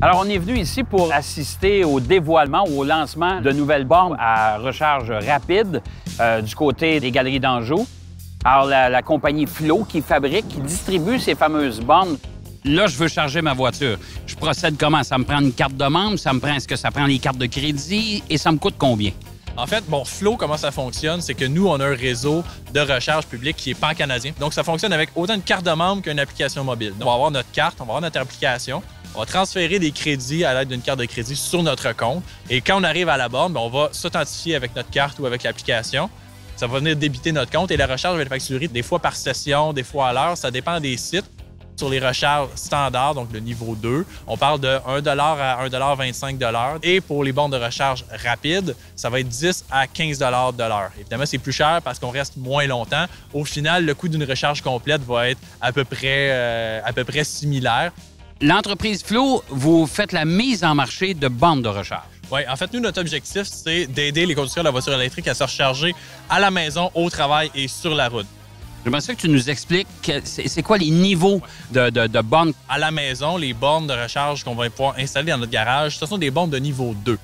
Alors, on est venu ici pour assister au dévoilement ou au lancement de nouvelles bornes à recharge rapide du côté des Galeries d'Anjou. Alors, la compagnie Flow qui fabrique, qui distribue ces fameuses bornes. Là, je veux charger ma voiture. Je procède comment? Ça me prend une carte de membre? Est-ce que ça prend les cartes de crédit? Et ça me coûte combien? En fait, Flow, comment ça fonctionne? C'est que nous, on a un réseau de recharge publique qui est pan-canadien. Donc, ça fonctionne avec autant une carte de membre qu'une application mobile. Donc, on va avoir notre carte, on va avoir notre application. On va transférer des crédits à l'aide d'une carte de crédit sur notre compte. Et quand on arrive à la borne, on va s'authentifier avec notre carte ou avec l'application. Ça va venir débiter notre compte et la recharge va être facturée des fois par session, des fois à l'heure. Ça dépend des sites. Sur les recharges standards, donc le niveau 2, on parle de 1 à 1,25 $. Et pour les bornes de recharge rapide, ça va être 10 à 15 de l'heure. Évidemment, c'est plus cher parce qu'on reste moins longtemps. Au final, le coût d'une recharge complète va être à peu près similaire. L'entreprise Flow, vous faites la mise en marché de bornes de recharge. Oui, en fait, nous, notre objectif, c'est d'aider les conducteurs de la voiture électrique à se recharger à la maison, au travail et sur la route. J'aimerais ça que tu nous expliques c'est quoi les niveaux de bornes. À la maison, les bornes de recharge qu'on va pouvoir installer dans notre garage, ce sont des bornes de niveau 2.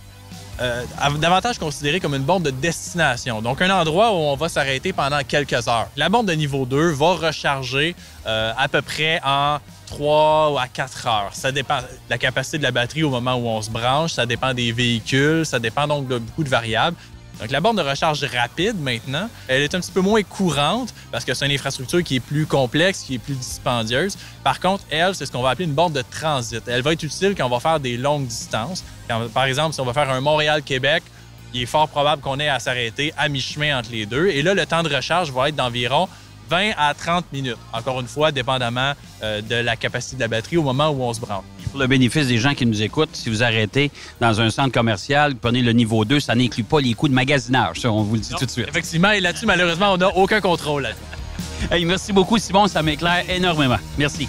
Davantage considérées comme une borne de destination, donc un endroit où on va s'arrêter pendant quelques heures. La borne de niveau 2 va recharger à peu près en 3 à 4 heures. Ça dépend de la capacité de la batterie au moment où on se branche, ça dépend des véhicules, ça dépend donc de beaucoup de variables. Donc, la borne de recharge rapide, maintenant, elle est un petit peu moins courante parce que c'est une infrastructure qui est plus complexe, qui est plus dispendieuse. Par contre, elle, c'est ce qu'on va appeler une borne de transit. Elle va être utile quand on va faire des longues distances. Par exemple, si on va faire un Montréal-Québec, il est fort probable qu'on ait à s'arrêter à mi-chemin entre les deux. Et là, le temps de recharge va être d'environ 20 à 30 minutes. Encore une fois, dépendamment de la capacité de la batterie au moment où on se branche. Pour le bénéfice des gens qui nous écoutent, si vous arrêtez dans un centre commercial, prenez le niveau 2, ça n'inclut pas les coûts de magasinage. Ça, on vous le dit tout de suite. Effectivement, et là-dessus, malheureusement, on n'a aucun contrôle. Hey, merci beaucoup, Simon. Ça m'éclaire énormément. Merci.